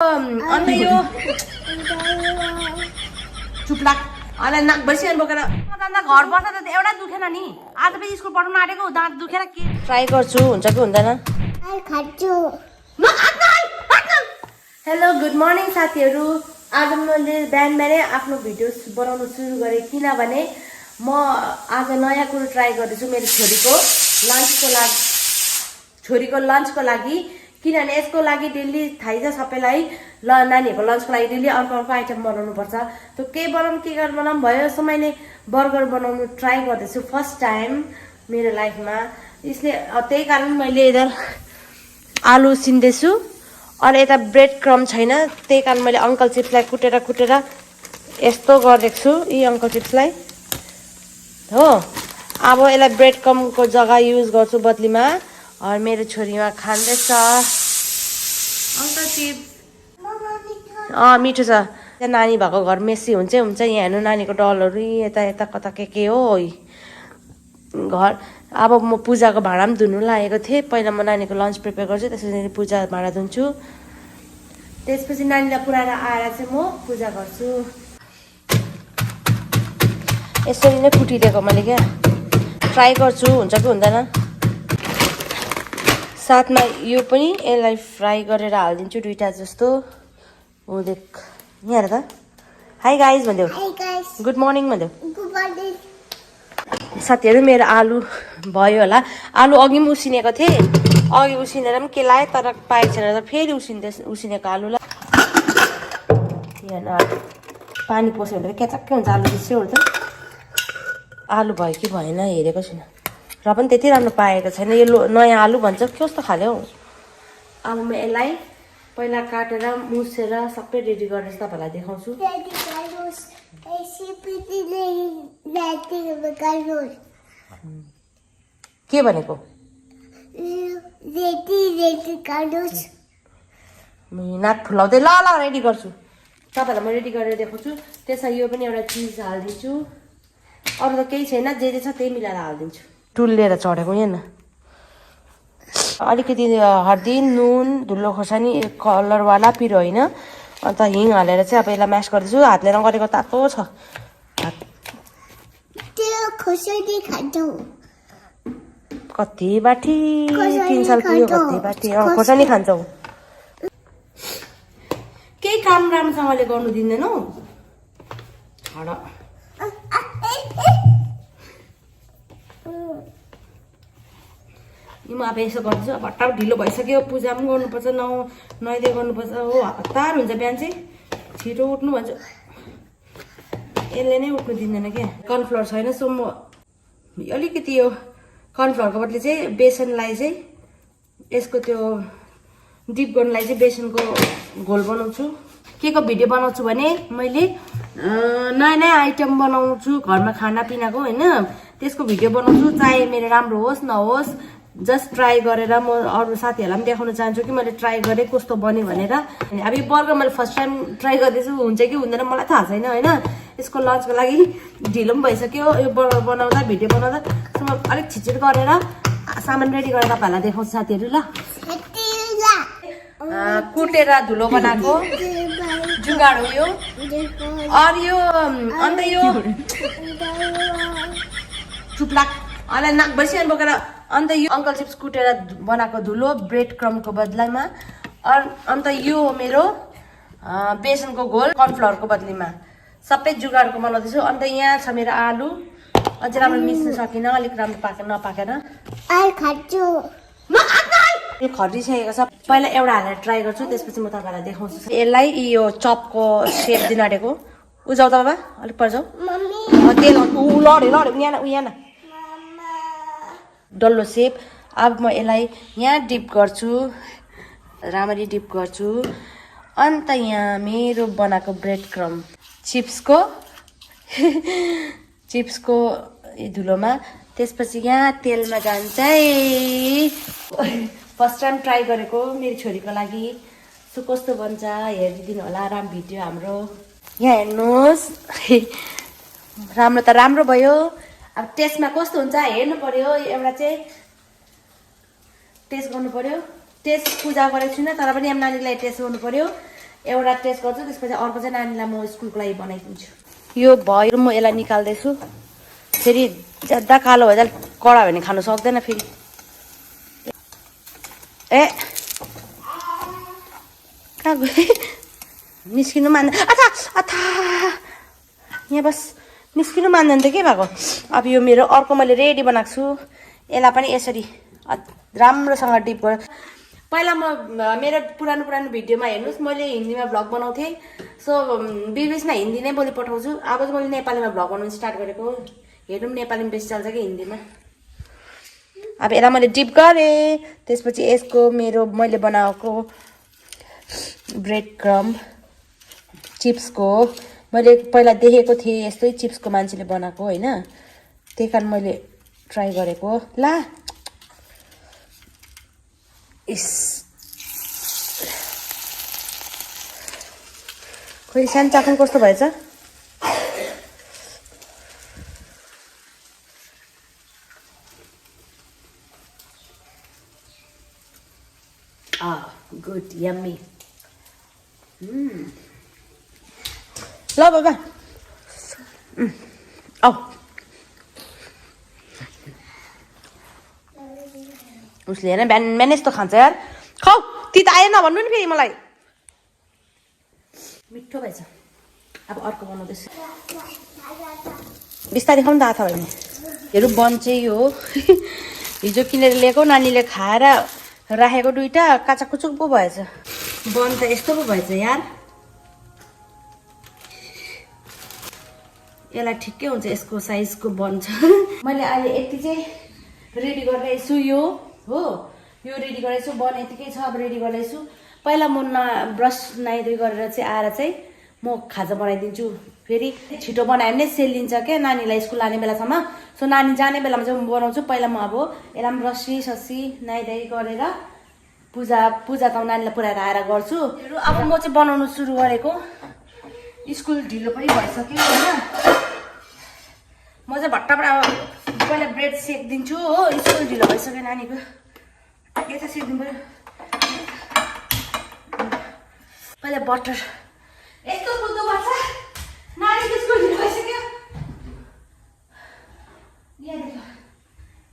अन्त यो चुप लाग अहिले नाक बसिहाल्नु बोकेर घर बस्दा त एउटा दुखेन नि आज पनि स्कुल पढाउनु आँटेको दाँत दुखेर के ट्राई गर्छु हुन्छ कि हुँदैन हेलो गुड मर्निङ साथीहरू आज मैले बिहानै आफ्नो भिडियो बनाउनु सुरु गरेँ किनभने म आज नयाँ कुरो ट्राई गर्दैछु मेरो छोरीको लन्चको लागि किनभने यसको लागि डेली थाहै छ सबैलाई नानीहरूको लन्चको लागि डेली अर्को अर्को आइटम बनाउनु पर्छ त्यो के बनाउनु भयो जस्तो मैले बर्गर बनाउनु ट्राई गर्दैछु फर्स्ट टाइम मेरो लाइफमा यसले त्यही कारण मैले इधर आलु सिन्दैछु अनि यता ब्रेड क्रम छैन त्यही कारण मैले अङ्कल चिप्सलाई कुटेर यस्तो गरिदिएको छु यी अङ्कल चिप्सलाई हो अब यसलाई ब्रेड क्रमको जग्गा युज गर्छु बदलीमा और मेरो छोरीमा खाँदैछ अङ्कल चिप्स मिठो छ नानी भएको घर मेसी हुन्छ यहाँ हेर्नु नानीको डलहरू यता कता के हो घर अब म पूजाको भाँडा पनि धुनु लागेको थिएँ पहिला म नानीको लन्च प्रिपेयर गर्छु त्यसपछि पूजा भाँडा धुन्छु त्यसपछि नानीलाई पुऱ्याएर आएर चाहिँ म पूजा गर्छु यसरी नै कुटिदिएको मैले क्या ट्राई गर्छु हुन्छ कि हुँदैन साथमा यो पनि यसलाई फ्राई गरेर हालिदिन्छु दुईटा जस्तो हो देख यहाँ हेर त हाई गाइज भनिदेऊ गुड मर्निङ भनिदेऊ साथीहरू मेरो आलु भयो होला आलु अघि पनि उसिनेको थिएँ अघि उसिनेर पनि के लाएँ तर पाएको छैन तर फेरि उसिनेको आलुलाई यहाँ पानी पस्यो भने क्याचक्कै हुन्छ आलु बेसी त आलु भयो कि भएन हेरेको छुइनँ र पनि त्यति राम्रो पाएको छैन यो नयाँ आलु भन्छ कस्तो खाले हौ अब म यसलाई पहिला काटेर मुसेर सबै रेडी गरेर तपाईँलाई देखाउँछु के भनेको नाक फुलाउँदै ल रेडी गर्छु तपाईँलाई म रेडी गरेर देखाउँछु त्यसमा यो पनि एउटा चिज हालिदिन्छु अरू त केही छैन जे छ त्यही मिलाएर हालिदिन्छु टुल लिएर चढेको यहाँ अलिकति हर्दी नुन धुलो खोर्सानी कलरवाला पिरो होइन अन्त हिङ हालेर चाहिँ अब यसलाई म्यास गर्दैछु हातले नगरेको तातो छ कति बाठी 3 साल पुग्यो कति बाठी खोर्सानी खान्छौ केही काम राम्रोसँगले गर्नु दिँदैनौ म अब यसो गर्दैछु अब हट्टाउ ढिलो भइसक्यो पूजा पनि गर्नुपर्छ नुहाइदिए गर्नुपर्छ हो हतार हुन्छ बिहान चाहिँ छिटो उठ्नु भन्छ यसले नै उठ्नु दिँदैन क्या कर्नफ्लोर छैन सो म अलिकति यो कर्नफ्लोरको बदली चाहिँ बेसनलाई चाहिँ यसको त्यो डिप गर्नलाई चाहिँ बेसनको घोल बनाउँछु के को भिडियो बनाउँछु भने मैले नयाँ नयाँ आइटम बनाउँछु घरमा खानापिनाको होइन त्यसको भिडियो बनाउँछु चाहे मेरो राम्रो होस् नहोस् जस्ट ट्राई गरेर म अरू साथीहरूलाई पनि देखाउन चाहन्छु कि मैले ट्राई गरेँ कस्तो बन्यो भनेर अब यो बर्गर मैले फर्स्ट टाइम ट्राई गर्दैछु हुन्छ कि हुँदैन मलाई थाहा छैन होइन यसको लन्चको लागि ढिलो पनि भइसक्यो यो बर्गर बनाउँदा भिडियो बनाउँदा सो म अलिक छिटछिट गरेर सामान रेडी गरेर तपाईँहरूलाई देखाउँछु साथीहरू ल कुटेर धुलो बनाएको जुगाड हो यो अरू यो अन्त यो चुप लाग अहिले नाक बसिहाल्नु बोकेर अन्त यो अङ्कल चिप्स कुटेर बनाएको धुलो ब्रेड क्रमको बदलामा अन्त यो मेरो बेसनको घोल कर्नफ्लोरको बदलीमा सबै जुगाडको बनाउँदैछु अन्त यहाँ छ मेरो आलु अझै राम्रो मिच्न सकिनँ अलिक राम्रो नपाकेर यो खरिसकेको छ पहिला एउटा हालेर ट्राई गर्छु त्यसपछि म तपाईँलाई देखाउँछु यसलाई यो चपको सेप दिन आँटेको उजाउ त बाबा अलिक पर्छौ तेल लड्यो यहाँ डल्लो सेप अब म यसलाई यहाँ डिप गर्छु राम्ररी डिप गर्छु अन्त यहाँ मेरो बनाएको ब्रेड क्रम चिप्सको धुलोमा त्यसपछि यहाँ तेलमा जान्छ फर्स्ट टाइम ट्राई गरेको मेरो छोरीको लागि सो कस्तो बन्छ हेरिदिनु होला राम्रो भिडियो हाम्रो यहाँ हेर्नुहोस् राम्रो त राम्रो भयो अब टेस्टमा कस्तो हुन्छ हेर्नु पर्यो एउटा चाहिँ टेस्ट गर्नु पर्यो टेस्ट पूजा गरेको छुइनँ तर पनि अब नानीलाई टेस्ट गर्नु पर्यो एउटा टेस्ट गर्छु त्यसपछि अर्को चाहिँ नानीलाई म स्कुलको लागि बनाइदिन्छु यो भयो म यसलाई निकाल्दैछु फेरि ज्यादा कालो भइदा कडा भने खानु सक्दैन फेरि ए कहाँ गयो निस्किनु मान्दैन अथा अथा यहाँ बस निस्किनु मान्दैन त के भएको अब यो मेरो अर्को मैले रेडी बनाएको छु यसलाई पनि यसरी राम्रोसँग डिप गरेर पहिला म मेरो पुरानो भिडियोमा हेर्नुहोस् मैले हिन्दीमा भ्लग बनाउँथेँ सो बिचमा हिन्दी नै बोली पठाउँछु अब चाहिँ मैले नेपालीमा भ्लग बनाउनु स्टार्ट गरेको हेर्नु नेपालीमा बेसी चल्छ कि हिन्दीमा अब यसलाई मैले डिप गरेँ त्यसपछि यसको मेरो मैले बनाएको ब्रेड क्रम चिप्सको मैले पहिला देखेको थिएँ यस्तै चिप्सको मान्छेले बनाएको होइन त्यही कारण मैले ट्राई गरेको ला इस खोइ सानो चाकु कस्तो भएछ गुड यम्मी ल बाबा औ उसले हेर बिहान यस्तो खान्छ यार खाऊ तिता आएन भन्नु नि फेरि मलाई मिठो भएछ अब अर्को बनाउँदैछु बिस्तारै खाउँ त आथा भयो हेरौँ बन चाहिँ यो हिजो किनेर ल्याएको नानीले खाएर राखेको दुईटा काचाकुचुक पो भएछ बन त यस्तो पो भएछ यार यसलाई ठिकै हुन्छ यसको साइजको बन छ मैले अहिले यति चाहिँ रेडी गरिरहेछु यो हो यो रेडी गरेछु बन यतिकै छ अब रेडी गर्दैछु पहिला म ब्रस नुहाइधुइ गरेर चाहिँ आएर चाहिँ म खाजा बनाइदिन्छु फेरि छिटो बनायो भने सेल लिन्छ क्या नानीलाई स्कुल लाने बेलासम्म सो नानी जाने बेलामा चाहिँ म बनाउँछु पहिला म अब यसलाई पनि रस्सी सस्सी नुहाइधुइ गरेर पूजा त नानीलाई पुऱ्याएर आएर गर्छु अब म चाहिँ बनाउनु सुरु गरेको स्कुल ढिलो पनि भइसक्यो होइन म चाहिँ भट्टाबाट पहिला ब्रेड सेकिदिन्छु हो स्कुल ढिलो भइसक्यो नानीको यता सेकिदिनु पऱ्यो पहिला बटर यस्तो कुद्नुपर्छ नानीको स्कुल ढिलो भइसक्यो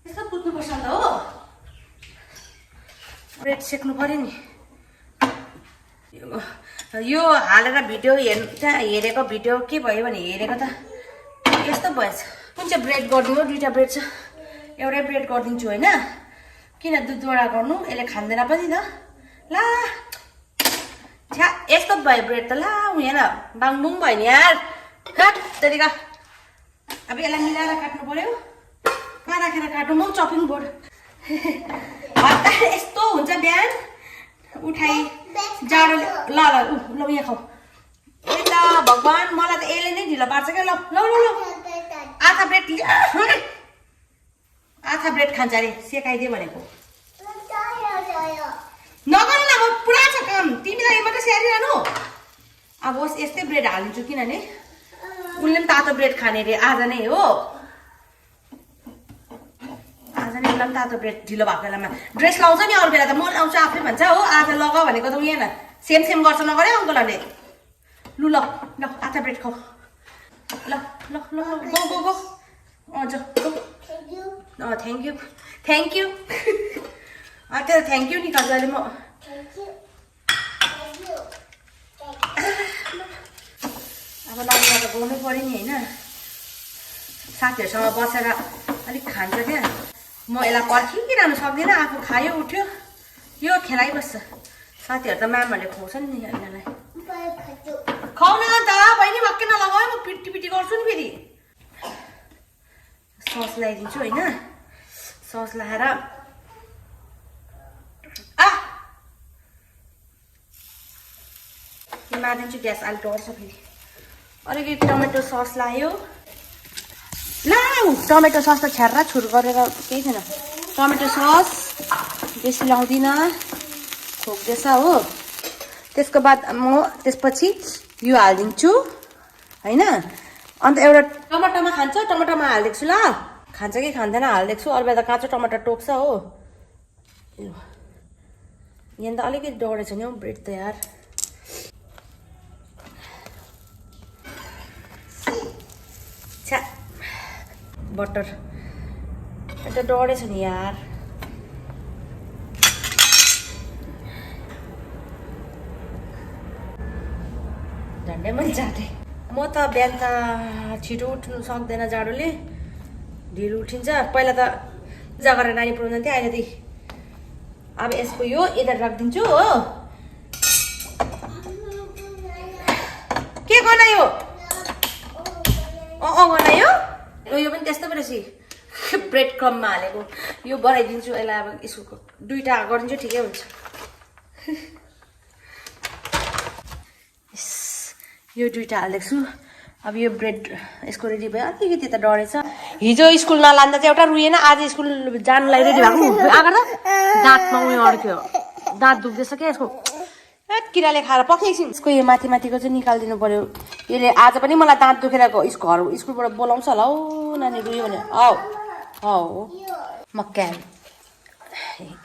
यस्तो कुद्नुपर्छ नि त हो ब्रेड सेक्नु पऱ्यो नि यो हालेर भिडियो हेरेको भिडियो के भयो भने हेरेको त यस्तो भएछ कुन चाहिँ ब्रेड गरिदिनु दुईवटा ब्रेड छ एउटै ब्रेड गरिदिन्छु होइन किन दुधवटा गर्नु यसले खाँदैन पनि त ला छ्या यस्तो भयो ब्रेड त ला यहाँ बाङबुङ भयो नि यार काट तरिका अब यसलाई मिलाएर काट्नु पर्यो कहाँ राखेर काटौँ म चपिङ बोर्ड हतार यस्तो हुन्छ बिहान उठाइ जाडो ल ल ल यहाँ खाऊ ए ल भगवान् मलाई त यसले नै ढिलो पार्छ क्या ल ल ल ल आधा ब्रेड खान्छ अरे सेकाइदियो भनेको नगर न अब पुरा छ काम तिमीलाई मात्रै स्याहारिरहनु अब होस् यस्तै ब्रेड हालिदिन्छु किनभने उसले पनि तातो ब्रेड खाने अरे आज नै हो आज नै उसलाई पनि तातो ब्रेड ढिलो भएको बेलामा ड्रेस लाउँछ नि अरू बेला त म लाउँछु आफै भन्छ हो आज लगा भनेको त उयो न सेम गर्छ नगरे अङ्कलहरूले लु ल ल आधा ब्रेड खाऊ ल ल ल गो गो गो हजुर थ्याङ्क यू त्यो थ्याङ्क यू निकाल्छु अहिले म अब नानीलाई त गाउनै पऱ्यो नि होइन साथीहरूसँग बसेर अलिक खान्छ क्या म यसलाई पर्खिरहनु सक्दिनँ आफू खायो उठ्यो यो खेलाइबस्छ साथीहरू त म्यामहरूले खुवाउँछ नि यिनीहरूलाई खुवाउन त बहिनी भक्कै नलगाऊ म पिटी गर्छु नि फेरि सस लगाइदिन्छु होइन सस लगाएर मारिदिन्छु ग्यास अहिले डढ्छ फेरि अलिकति टमेटो सस लगायो ला टमेटो सस त छ्यार्रा छुर गरेर केही छैन टमेटो सस बेसी लाउँदिनँ खोक्दैछ हो त्यसको बाद म त्यसपछि यो हालिदिन्छु होइन अन्त एउटा टमाटरमा खान्छ टमाटरमा हालिदिएको छु ल खान्छ कि खाँदैन हालिदिएको छु अरू बेला त काँचो टमाटर टोक्छ हो यहाँ त अलिकति डढेछ नि हौ ब्रेड त यार बटर एउटा डढेछ नि यार झन्डै मैले जाँदै म त बिहान त छिटो उठ्नु सक्दैन जाडोले ढिलो उठिन्छ पहिला त पूजा गरेर नानी पुऱ्याउनु जान्थेँ अहिले त अब यसको यो यता राखिदिन्छु हो के गनायो गनायो यो पनि त्यस्तो पो रहेछ ब्रेड क्रममा हालेको यो बनाइदिन्छु यसलाई अब स्कुलको 2टा गरिदिन्छु ठिकै हुन्छ यो 2टा हालिदिएको छु अब यो ब्रेड यसको रेडी भयो अलिकति त डढेछ हिजो स्कुल नलान्दा चाहिँ एउटा रुएन आज स्कुल जानुलाई रेडी भएको आगर त दाँतमा उयो अड्क्यो दाँत दुख्दैछ क्या यसको किराले खाएर पक्रिएछिन् यसको यो माथि माथिको चाहिँ निकालिदिनु पर्यो यसले आज पनि मलाई दाँत दुखेर स्कुलबाट बोलाउँछ होला हौ नानी रुयो भने हौ मक्का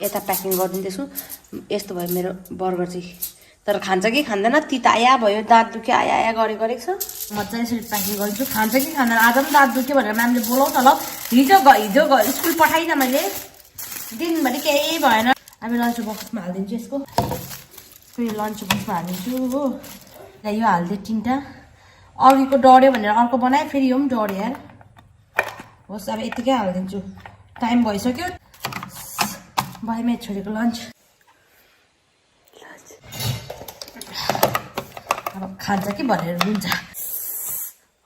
यता प्याकिङ गरिदिँदैछु यस्तो भयो मेरो बर्गर चाहिँ तर खान्छ कि खाँदैन तिता आया भयो दाँत दुख्यो आया गरेको छ मजाले यसरी प्याकिङ गरिदिन्छु खान्छ कि खाँदैन आज पनि दाँत दुख्यो भनेर म्यामले बोलाउँछ होला हिजो स्कुल पठाइनँ मैले दिनभरि केही भएन अब लन्च बक्समा हालिदिन्छु यसको फेरि लन्च बक्समा हालिदिन्छु हो यो हालिदिएँ 3टा अघिको डढ्यो भनेर अर्को बनाएँ फेरि यो पनि डढ्यो यार होस् अब यतिकै हालिदिन्छु टाइम भइसक्यो भाइमै छोडेको लन्च अब खान्छ कि भनेर हुन्छ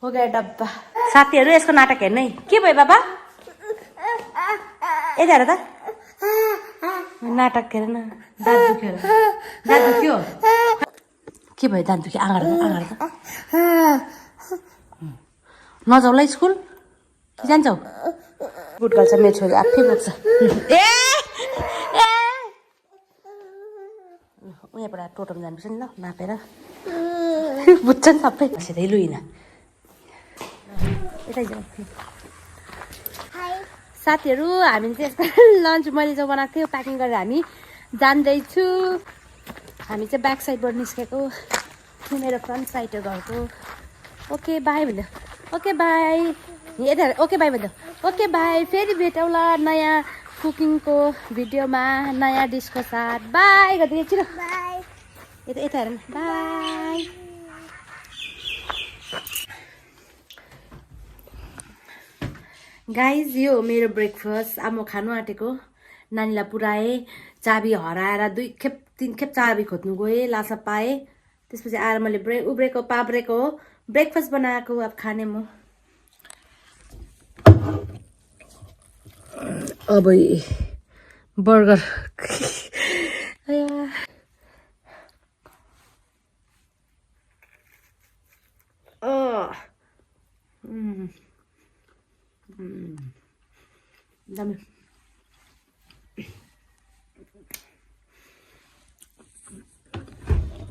हो गयो डब्बा साथीहरू यसको नाटक हेर्नु है के भयो बाबा यता हेर त नाटक हेर न दाँत दुख्यो के भयो दाँत दुख्यो आँगार त नजाउला स्कुल कि जान्छौ गुड गर्छ मेरो छोरी आफै बोक्छ उहाँबाट टोटोमा जानुपर्छ नि ल नापेर बुझ्छ नि सबै सिधै लुइन यतै जाउँ साथीहरू हामी चाहिँ यस्तो लन्च मैले जो बनाएको थियो प्याकिङ गरेर हामी जाँदैछु हामी चाहिँ ब्याक साइडबाट निस्केको मेरो फ्रन्ट साइड हो घरको ओके बाई भन्यो ओके बाई यता ओके बाई भन्यो ओके बाई फेरि भेटौँला नयाँ कुकिङको भिडियोमा नयाँ डिसको साथ बाई गरिदिनु छिटो यता हेर बाई गाइज यो मेरो ब्रेकफास्ट अब म खानु आँटेको नानीलाई पुऱ्याएँ चाबी हराएर 2 खेप 3 खेप चाबी खोज्नु गएँ लासा पाएँ त्यसपछि आएर मैले उब्रेको पाब्रेको ब्रेकफास्ट बनाएको अब खाने म अब बर्गर दामी